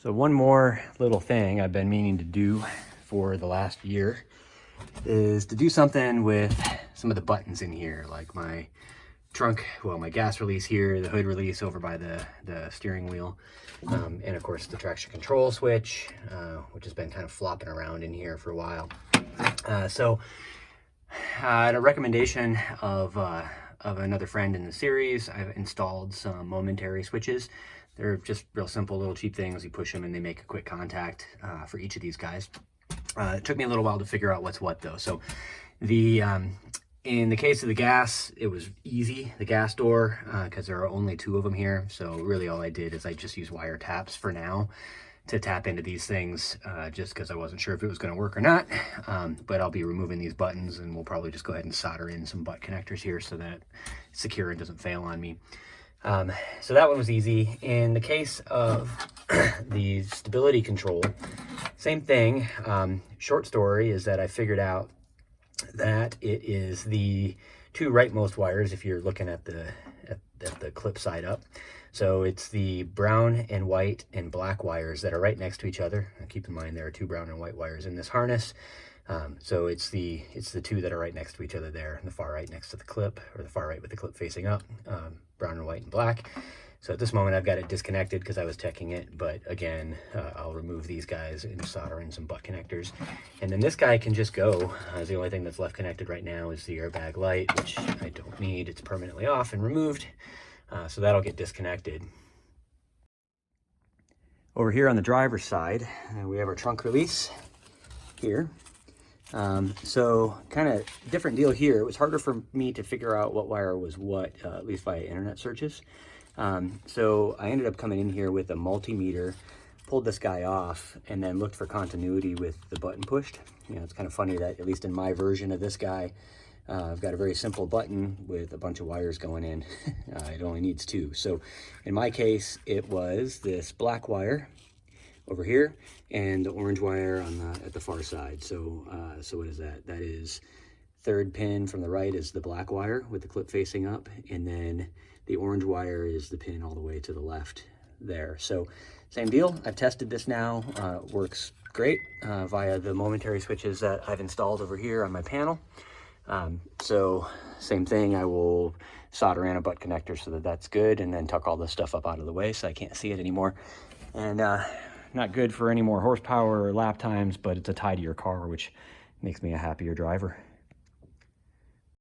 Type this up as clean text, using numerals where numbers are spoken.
So one more little thing I've been meaning to do for the last year is to do something with some of the buttons in here, like my trunk, well, my gas release here, the hood release over by the steering wheel, and of course the traction control switch, which has been kind of flopping around in here for a while. So at a recommendation of another friend in the series, I've installed some momentary switches. They're just real simple little cheap things. You push them and they make a quick contact for each of these guys. It took me a little while to figure out what's what though. So in the case of the gas, it was easy, the gas door, because there are only two of them here. So really all I did is I just use wire taps for now to tap into these things, just because I wasn't sure if it was going to work or not. But I'll be removing these buttons and we'll probably just go ahead and solder in some butt connectors here so that it's secure and doesn't fail on me. So that one was easy. In the case of the stability control, same thing. Short story is that I figured out that it is the two rightmost wires if you're looking at the clip side up. So it's the brown and white and black wires that are right next to each other. And keep in mind there are two brown and white wires in this harness. So it's the two that are right next to each other there, the far right next to the clip, or the far right with the clip facing up, brown and white and black. So at this moment I've got it disconnected because I was checking it, but again, I'll remove these guys and solder in some butt connectors. And then this guy can just go. The only thing that's left connected right now is the airbag light, which I don't need. It's permanently off and removed. So that'll get disconnected. Over here on the driver's side, we have our trunk release here. So kind of different deal here. It was harder for me to figure out what wire was what, at least via internet searches. So I ended up coming in here with a multimeter, pulled this guy off, and then looked for continuity with the button pushed. You know, it's kind of funny that at least in my version of this guy, I've got a very simple button with a bunch of wires going in. It only needs two. So in my case, it was this black wire over here and the orange wire on at the far side. So so what is that? That is third pin from the right is the black wire with the clip facing up, and then the orange wire is the pin all the way to the left there. So same deal. I've tested this now. Works great via the momentary switches that I've installed over here on my panel. So same thing, I will solder in a butt connector so that that's good, and then tuck all this stuff up out of the way so I can't see it anymore. And not good for any more horsepower or lap times, but it's a tidier car, which makes me a happier driver.